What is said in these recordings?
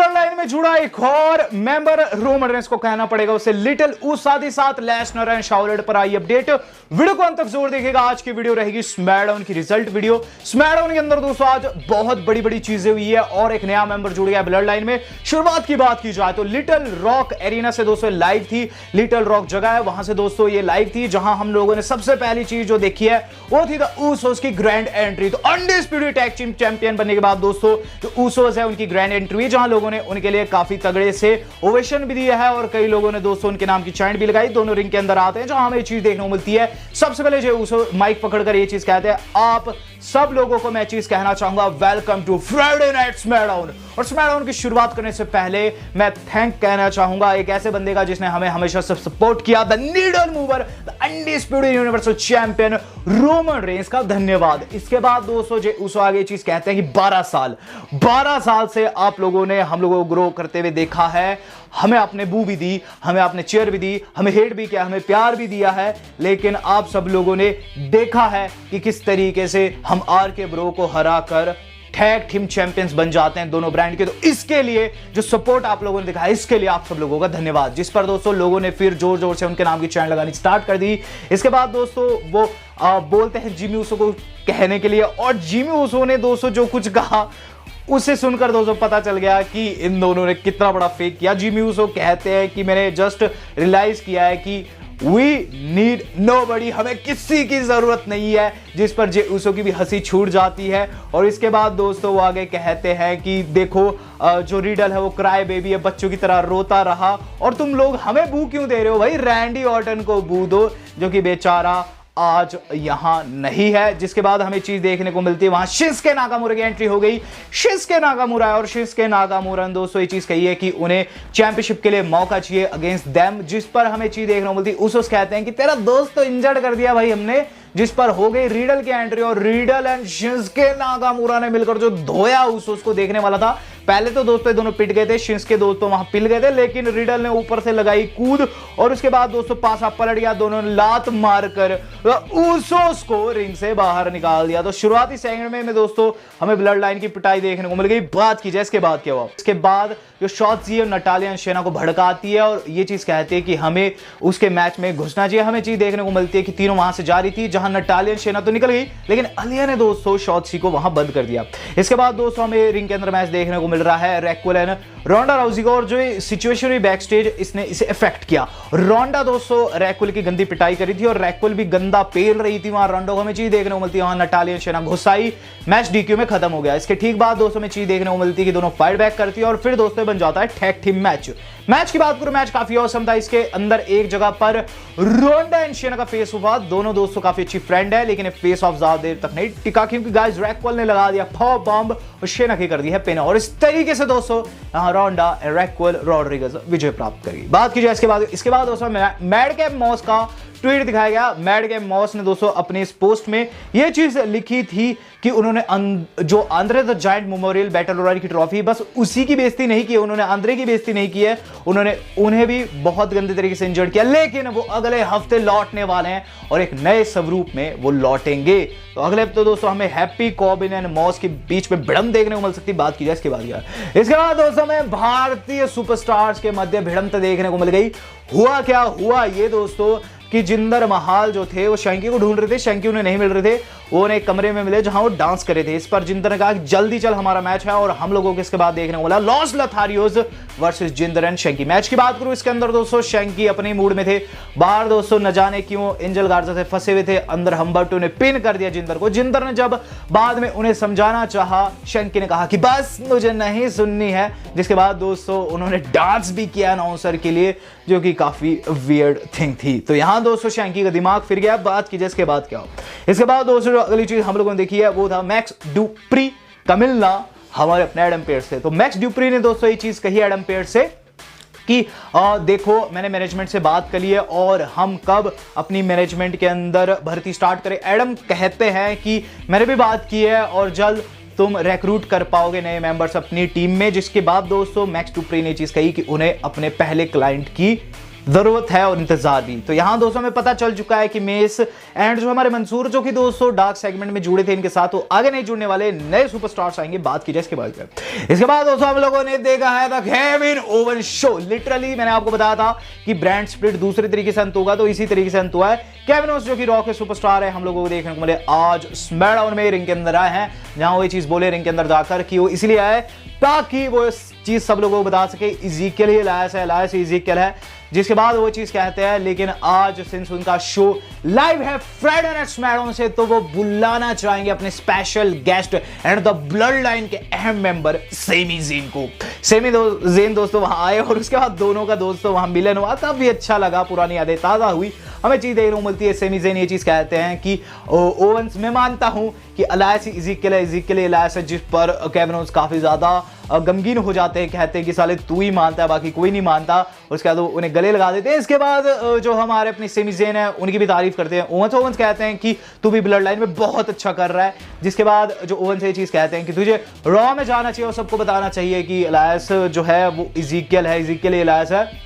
Blood line में जुड़ा एक और मेंबर रोमन रेंस को कहना पड़ेगा उसे लिटिल उस साथ ही साथ लेसनर एंड शार्लेट पर आई अपडेट। वीडियो को अंत तक जरूर देखिएगा। आज की वीडियो रहेगी स्मैकडाउन की रिजल्ट वीडियो। स्मैकडाउन के अंदर दोस्तों आज बहुत बड़ी बड़ी चीजें हुई है और एक नया मेंबर जुड़ गया ब्लड लाइन में। शुरुआत की बात की जाए तो लिटिल रॉक एरिना से दोस्तों लाइव थी। लिटिल रॉक जगह है वहां से दोस्तों ये लाइव थी, जहां हम लोगों ने सबसे पहली चीज जो देखी है वो थी द ऊसोस की ग्रैंड एंट्री। तो अनडिस्प्यूटेड टैग टीम चैंपियन बनने के बाद दोस्तों जो ऊसोस है उनकी ग्रैंड एंट्री, जहां लोगों ने उनके लिए काफी तगड़े से ओवेशन भी दिया है और कई लोगों ने दोस्तों उनके नाम की चैंट भी लगाई। दोनों रिंग के अंदर आते हैं जहां हमें चीज देखने को मिलती है। सबसे पहले जो ऊसो माइक पकड़कर ये चीज कहते हैं, आप सब लोगों को मैं चीज कहना चाहूंगा welcome to Friday night SmackDown. और स्मैकडाउन की शुरुआत करने से पहले मैं थैंक कहना चाहूंगा एक ऐसे बंदे का जिसने हमें हमेशा से सपोर्ट किया, the needle mover, the undisputed universal champion Roman Reigns का धन्यवाद। इसके बाद दोस्तों जे उसो आगे चीज कहते हैं कि 12 साल से आप लोगों ने हम लोगों को ग्रो करते हुए देखा है। हमें आपने बू भी दी, हमें आपने चेयर भी दी, हमें हेट भी किया, हमें प्यार भी दिया है, लेकिन आप सब लोगों ने देखा है कि किस तरीके से हम आरके ब्रो को हराकर टैग टीम चैंपियंस बन जाते हैं दोनों ब्रांड के। तो इसके लिए जो सपोर्ट आप लोगों ने दिखाया इसके लिए आप सब लोगों का धन्यवाद। जिस पर दोस्तों लोगों ने फिर जोर जोर से उनके नाम की चैन लगानी स्टार्ट कर दी। इसके बाद दोस्तों वो बोलते हैं जिमी ऊसो को कहने के लिए, और जिमी ऊसो ने दोस्तों जो कुछ कहा उसे सुनकर दोस्तों पता चल गया कि इन दोनों ने कितना बड़ा फेक किया। जिमी ऊसो कहते हैं कि मैंने जस्ट रियलाइज किया है कि वी नीड नोबडी, हमें किसी की जरूरत नहीं है। जिस पर जे ऊसो की भी हंसी छूट जाती है। और इसके बाद दोस्तों वो आगे कहते हैं कि देखो जो रीडल है वो क्राई बेबी है, बच्चों की तरह रोता रहा, और तुम लोग हमें बू क्यों दे रहे हो भाई, रैंडी ऑर्टन को बू दो जो कि बेचारा आज यहां नहीं है। जिसके बाद हमें चीज देखने को मिलती है वहां शिंसुके नाकामुरा की एंट्री हो गई। शिंसुके नाकामुरा और शिंसुके नाकामुरा ने दोस्तों ये चीज कही है कि उन्हें चैंपियनशिप के लिए मौका चाहिए अगेंस्ट देम। जिस पर हमें चीज देखने को मिलती है उसोस कहते हैं कि तेरा दोस्त तो इंजर्ड कर दिया भाई हमने। जिस पर हो गई रीडल की एंट्री और रीडल एंड शिंसुके नाकामुरा ने मिलकर जो धोया उसोस को देखने वाला था। पहले तो दोस्तों दोनों पिट गए थे, शिंसुके दोस्तों वहां पिल गए थे, लेकिन रीडल ने ऊपर से लगाई कूद और उसके बाद दोस्तों पासा पलट गया। दोनों ने लात मारकर उसोस को रिंग से बाहर निकाल दिया। तो शुरुआती सेगमेंट में दोस्तों हमें ब्लड लाइन की पिटाई देखने को मिल गई। बात की जाए इसके बाद क्या हुआ, इसके बाद जो शॉट्जी और नटालिया शेना को भड़काती है और ये चीज कहती है कि हमें उसके मैच में घुसना चाहिए। हमें चीज देखने को मिलती है कि तीनों वहां से जा रही थी, जहां नटालिया शेना तो निकल गई लेकिन अलिया ने दोस्तों शॉट्जी को वहां बंद कर दिया। इसके बाद दोस्तों हमें रिंग के अंदर मैच देखने को मिल रहा है रैक्वेल एंड रोंडा राउजी को, और जो सिचुएशन हुई बैक स्टेज इसने इसे इफेक्ट किया। रोंडा दोस्तों रैक्वेल की गंदी पिटाई करी थी और रैक्वेल भी गंदा पेल रही थी वहां। रोंडा को हमें चीज देखने को मिलती है वहां नटालिया शेना घुसाई, मैच डीक्यू में खत्म हो गया। इसके ठीक बाद दोस्तों में चीज देखने को मिलती है कि दोनों फाइट बैक करती है और फिर दोस्तों बन जाता है टैग टीम मैच। मैच की बात करूं, मैच काफी औसम था। इसके अंदर एक जगह पर रोंडा एंड शेना का फेस हुआ। दोनों दोस्तों काफी अच्छी फ्रेंड है, लेकिन फेस ऑफ ज्यादा देर तक नहीं टिका क्योंकि गाइस रैक्वेल ने लगा दिया पावर बॉम्ब और शेना की कर दी है पिन। और इस तरीके से दोस्तों यहां रोंडा रैक्वेल रॉड्रिगज विजय प्राप्त करेगी। बात की जाए इसके बाद दोस्तों मैडकैप मॉस का ट्वीट दिखाया गया। मैडकैप मॉस ने दोस्तों अपने इस पोस्ट में यह चीज लिखी थी कि उन्होंने जो Andre the giant memorial battle royal की ट्रॉफी, बस उसी की बेइज्जती नहीं की, उन्होंने आंद्रे की बेइज्जती नहीं की है, उन्होंने उन्हें भी बहुत गंदे तरीके से इंजर्ड किया, लेकिन वो अगले हफ्ते लौटने वाले हैं और एक नए स्वरूप में वो लौटेंगे। तो अगले हफ्ते दोस्तों हमें हैप्पी कॉबिन एंड मॉस के बीच में भिड़ंत देखने को मिल सकती है। बात की जाए इसके बाद दोस्तों में भारतीय सुपरस्टार्स के मध्य भिड़ंत देखने को मिल गई। हुआ क्या हुआ ये दोस्तों कि जिंदर महाल जो थे वो शंकी को ढूंढ रहे थे, शंकी उन्हें नहीं मिल रहे थे, वो उन्हें एक कमरे में मिले जहां वो डांस कर रहे थे। इस पर जिंदर ने कहा कि जल्दी चल हमारा मैच है, और हम लोगों को इसके बाद देखने को मिला Los Lotharios versus Jinder and Shanky. Match की बात करूं इसके अंदर दोस्तों शंकी अपने मूड में थे, बाहर दोस्तों न जाने क्यों एंजल गार्जा से फंसे हुए थे, अंदर हम्बर्टो ने पिन कर दिया जिंदर को। जिंदर ने जब बाद में उन्हें समझाना चाहा, शंकी ने कहा कि बस मुझे नहीं सुननी है। जिसके बाद दोस्तों उन्होंने डांस भी किया अनाउंसर के लिए, जो कि काफी वियर्ड थिंग थी। तो यहां दोस्तों शंकी का दिमाग फिर गया। बात की जाए इसके बाद क्या हो, इसके बाद दोस्तों अगली चीज हम लोगों ने देखी है वो था मैक्स ड्यूप्री का मिलना हमारे अपने एडम पेयर्स से। तो मैक्स ड्यूप्री ने दोस्तों ये चीज कही एडम पेयर्स से कि देखो मैंने मैनेजमेंट से बात कर ली है और हम कब अपनी मैनेजमेंट के अंदर भर्ती स्टार्ट करें। एडम कहते हैं कि मैंने भी बात की है और जल्द तुम रिक्रूट कर पाओगे नए मेंबर्स अपनी टीम में। जिसके बाद दोस्तों मैक्स ड्यूप्री ने चीज कही कि उन्हें अपने पहले क्लाइंट की जरूरत है और इंतजार भी। तो यहाँ दोस्तों हमें पता चल चुका है कि मेस एंड जो हमारे मंसूर जो कि दोस्तों डार्क सेगमेंट में जुड़े थे इनके साथ, तो आगे नहीं जुड़ने वाले नए सुपरस्टार्स आएंगे, बात की जाए इसके बाद। इसके बाद दोस्तों हम लोगों ने देखा है the Kevin Owens show. Literally मैंने आपको बताया था कि ब्रांड स्प्लिट दूसरे तरीके से अंत होगा, तो इसी तरीके से अंत हुआ है। केविन ओवेंस जो कि रॉ के सुपरस्टार है, हम लोगों को देखने को मिले आज स्मैकडाउन में रिंग के अंदर आए हैं, जहां वो ये चीज बोले रिंग के अंदर जाकर कि वो इसलिए आए ताकि वो इस चीज सब लोगों को बता सके इज़ीकियल ही लायस इज़ीकियल है, जिसके बाद वो चीज कहते हैं। लेकिन आज सिंस उनका शो लाइव है फ्राइडे नाइट स्मैकडाउन से, तो वो बुलाना चाहेंगे अपने special guest and the blood line के अहम मेंबर सेमी ज़ेन को। ज़ेन दोस्तों वहां आए और उसके बाद दोनों का दोस्तों वहां मिलन हुआ, काफी अच्छा लगा, पुरानी यादें ताजा हुई। हमें चीज देखने को मिलती है, सेमी ज़ेन ये चीज कहते हैं कि ओवेंस मैं मानता हूं कि अलायस इज़ीकियल अलायस है, जिस पर केविन ओवेंस काफी ज्यादा गमगीन हो जाते हैं, कहते हैं कि साले तू ही मानता है बाकी कोई नहीं मानता। उसके बाद उन्हें गले लगा देते हैं। इसके बाद जो हमारे अपनी सेमी ज़ेन है उनकी भी तारीफ करते हैं। ओवेंस कहते हैं कि तू भी ब्लड लाइन में बहुत अच्छा कर रहा है, जिसके बाद जो ओवेंस ये चीज कहते हैं कि तुझे रॉ में जाना चाहिए और सबको बताना चाहिए कि अलायस जो है वो इज़ीकियल अलायस है।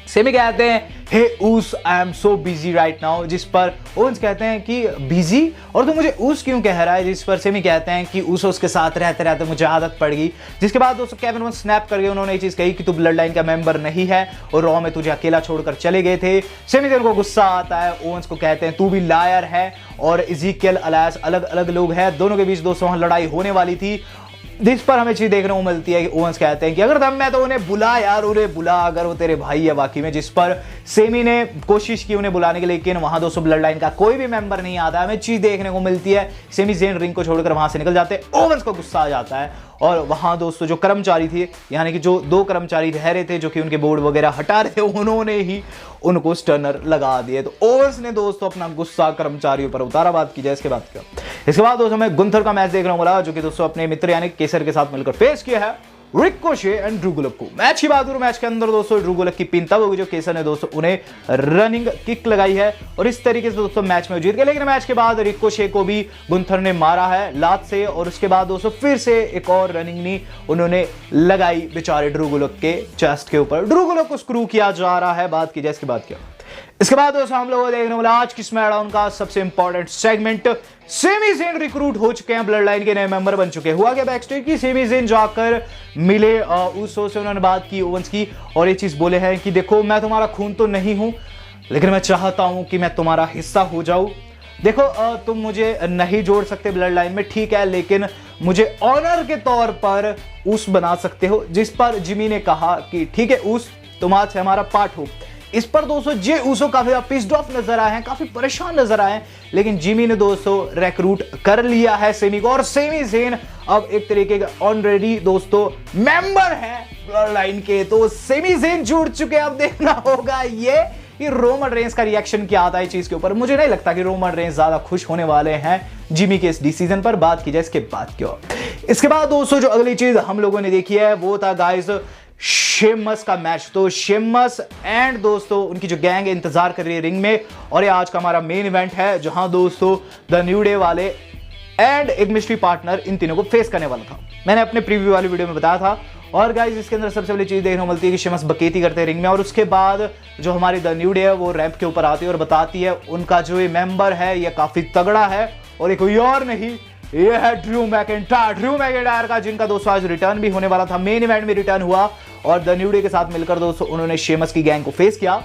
सेमी कहते हैं हे ऊस I am so busy right now, जिस पर ओवेंस कहते हैं कि बिजी और तू मुझे ऊस क्यों कह रहा है, जिस पर सेमी कहते हैं कि ऊस के साथ रहते रहते मुझे आदत पड़ गई। जिसके बाद दोस्तों केविन ओवेंस स्नैप कर गए, उन्होंने ये चीज कही कि तू ब्लड लाइन का मेंबर नहीं है और रॉ में तुझे अकेला छोड़कर चले गए थे। सेमी ज़ेन को गुस्सा आता है, ओवेंस को कहते हैं तू भी लायर है और इज़ीकियल अलायस अलग अलग लोग हैं, दोनों के बीच दोस्तों वहां लड़ाई होने वाली थी। जिस पर हमें चीज देखने को मिलती है कि ओवेंस कहते हैं कि अगर दम मैं तो उन्हें बुला यार, उन्हें बुला अगर वो तेरे भाई है वाकई में। जिस पर सेमी ने कोशिश की उन्हें बुलाने की, लेकिन वहां दोस्तों ब्लड लाइन का कोई भी मेंबर नहीं आता। हमें चीज देखने को मिलती है सेमी ज़ेन रिंग को छोड़कर वहां से निकल जाते हैं। ओवेंस को गुस्सा आ जाता है और वहां दोस्तों जो कर्मचारी थे, यानी कि जो दो कर्मचारी रह रहे थे जो कि उनके बोर्ड वगैरह हटा रहे थे, उन्होंने ही उनको स्टर्नर लगा दिए। तो ओवेंस ने दोस्तों अपना गुस्सा कर्मचारियों पर उतारा। बात की जाए इसके बाद क्या, इसके बाद दोस्तों हमें गुंथर का मैच देखने को मिला, जो कि दोस्तों अपने मित्र यानी केसर के साथ मिलकर फेस किया है रिकोशे एंड ड्रू गुलक को। मैच की बात करूं, मैच के अंदर दोस्तों ड्रू गुलक की पिन तब होगी जो केसर ने दोस्तों उन्हें रनिंग किक लगाई है और इस तरीके से दोस्तों मैच में जीत गए। लेकिन मैच के बाद रिकोशे को भी गुंथर ने मारा है लात से और उसके बाद दोस्तों फिर से एक और रनिंग नी उन्होंने लगाई बेचारे ड्रू गुलक के चेस्ट के ऊपर। ड्रू गुलक को स्क्रू किया जा रहा है। बात की जाए इसके बाद क्या, इसके बाद दोस्तों हम लोगों को देखने वाला आज की स्मैकडाउन का सबसे important segment. Sami Zayn recruit हो चुके हैं, ब्लड लाइन के नए मेंबर बन चुके हैं। हुआ क्या बैकस्टेज की सेमी ज़ेन जाकर मिले ऊसो से, उन्होंने बात की ओवेंस की और ये चीज बोले हैं कि देखो मैं तुम्हारा खून तो नहीं हूं, लेकिन मैं चाहता हूं कि मैं तुम्हारा हिस्सा हो जाऊं। देखो तुम मुझे नहीं जोड़ सकते ब्लड लाइन में, ठीक है, लेकिन मुझे ऑनर के तौर पर ऊस बना सकते हो। जिस पर जिमी ने कहा कि ठीक है ऊस, तुम आज से हमारा पार्ट हो। इस पर दोस्तों जे ऊसो काफी पिस्ड ऑफ नजर आए हैं, काफी परेशान नजर आए हैं, लेकिन जिमी ने दोस्तों रिक्रूट कर लिया है सेमी को और सेमी ज़ेन अब एक तरीके का ऑलरेडी दोस्तों मेंबर है ब्लड लाइन के। तो सेमी ज़ेन जुड़ चुके हैं। अब देखना होगा ये कि रोमन रेंस का रिएक्शन क्या आता है इस चीज के ऊपर। मुझे नहीं लगता कि रोमन रेंस ज्यादा खुश होने वाले हैं जिमी के इस डिसीजन पर। बात की जाए इसके बाद क्यों, इसके बाद दोस्तों जो अगली चीज हम लोगों ने देखी है वो था गाइस शेमस का मैच। तो शेमस एंड दोस्तों उनकी जो गैंग इंतजार कर रही है रिंग में और ये आज का हमारा मेन इवेंट है, जहां दोस्तों द न्यू डे वाले एंड एक मिस्ट्री पार्टनर इन तीनों को फेस करने वाला था। मैंने अपने प्रीव्यू वाली वीडियो में बताया था। और गाइस इसके अंदर सबसे बड़ी चीज देखने को मिलती है कि शेमस बकेती करते हैं रिंग में और उसके बाद जो हमारी द न्यू डे है वो रैंप के ऊपर आती है और बताती है उनका जो ये मेंबर है ये काफी तगड़ा है और ये कोई और नहीं, ये है ड्रू मैकिंटायर का, जिनका दोस्तों आज रिटर्न भी होने वाला था। मेन इवेंट में रिटर्न हुआ और द न्यू डे के साथ मिलकर दोस्तों उन्होंने शेमस की गैंग को फेस किया।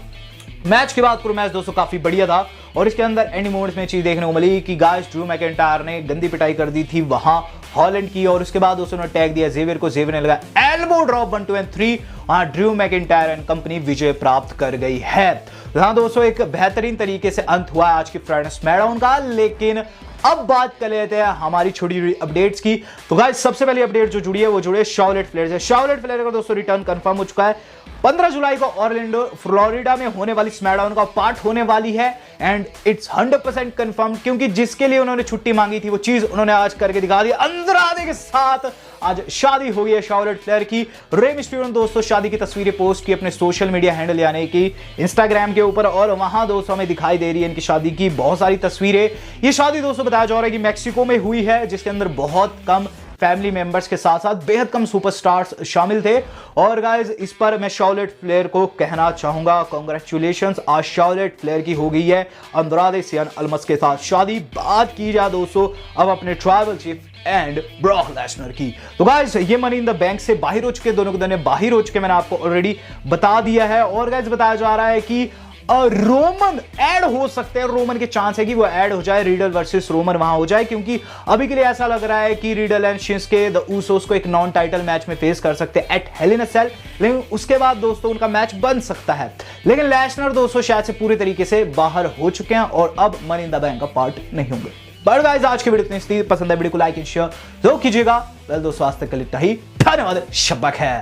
मैच के बाद पूरा मैच दोस्तों काफी बढ़िया था और इसके अंदर एंडी मोमेंट्स में चीज देखने को मिली कि गाइस ड्रू मैकिंटायर ने गंदी पिटाई कर दी थी वहां हॉलैंड की और उसके बाद दोस्तों ने टैग दिया ज़ेवियर को। ज़ेवियर ने लगा एल्बो ड्रॉप 1 2 and 3। वहां ड्रू मैकिंटायर एंड कंपनी विजय प्राप्त कर गई है। यहां दोस्तों एक बेहतरीन तरीके से अंत हुआ है आज की फ्राइडे स्मैकडाउन का। लेकिन अब बात कर लेते हैं हमारी छोटी छोटी अपडेट्स की। तो गाइस सबसे पहली अपडेट जो जुड़ी है वो जुड़ी है शार्लेट फ्लेयर से। शार्लेट फ्लेयर का दोस्तों रिटर्न कंफर्म हो चुका है। 15 जुलाई को ऑरलैंडो फ्लोरिडा में होने वाली स्मैकडाउन का पार्ट होने वाली है एंड इट्स 100% कंफर्म, क्योंकि जिसके लिए उन्होंने छुट्टी मांगी थी वो चीज उन्होंने आज करके दिखा दी। अंदरादे के साथ आज शादी हो गई है शार्लेट फ्लेयर की। रे मिस्टीरियो ने दोस्तों शादी की तस्वीरें पोस्ट की अपने सोशल मीडिया हैंडल यानी कि इंस्टाग्राम के ऊपर और वहां दोस्तों हमें दिखाई दे रही है इनकी शादी की बहुत सारी तस्वीरें। ये शादी दोस्तों बताया जा रहा है कि मैक्सिको में हुई है, जिसके अंदर बहुत कम फैमिली मेंबर्स के साथ साथ बेहद कम सुपरस्टार्स शामिल थे। और गाइज इस पर मैं शार्लेट फ्लेयर को कहना चाहूंगा, कांग्रेचुलेशंस, आज शार्लेट फ्लेयर की हो गई है अंद्रादे सियन अल्मस के साथ शादी। बात की जाए दोस्तों अब अपने tribal cheap and Brock Lesnar की, तो गाइस ये मनी इन द बैंक से बाहर हो चुके, दोनों के दोनों बाहर हो चुके, मैंने आपको ऑलरेडी बता दिया है। और गाइस बताया जा रहा है कि रोमन ऐड हो सकते हैं, रोमन के चांस है कि वो ऐड हो जाए, रीडल वर्सेस रोमन वहां हो जाए, क्योंकि अभी के लिए ऐसा लग रहा है कि रीडल एंड शिंस्के द ऊसोस को एक नॉन टाइटल मैच में फेस कर सकते हैं एट हेल इन अ सेल, लेकिन उसके बाद दोस्तों उनका मैच बन सकता है। लेकिन लेसनर दोस्तों शायद से पूरी तरीके से बाहर हो चुके हैं और अब मनी इन द बैंक का पार्ट नहीं होंगे। बट गाइस आज की वीडियो इतनी पसंद है, वीडियो को लाइक एंड शेयर जरूर कीजिएगा। वेल दोस्तों आज तक के लिए इतना ही, धन्यवाद, शब्बा खैर।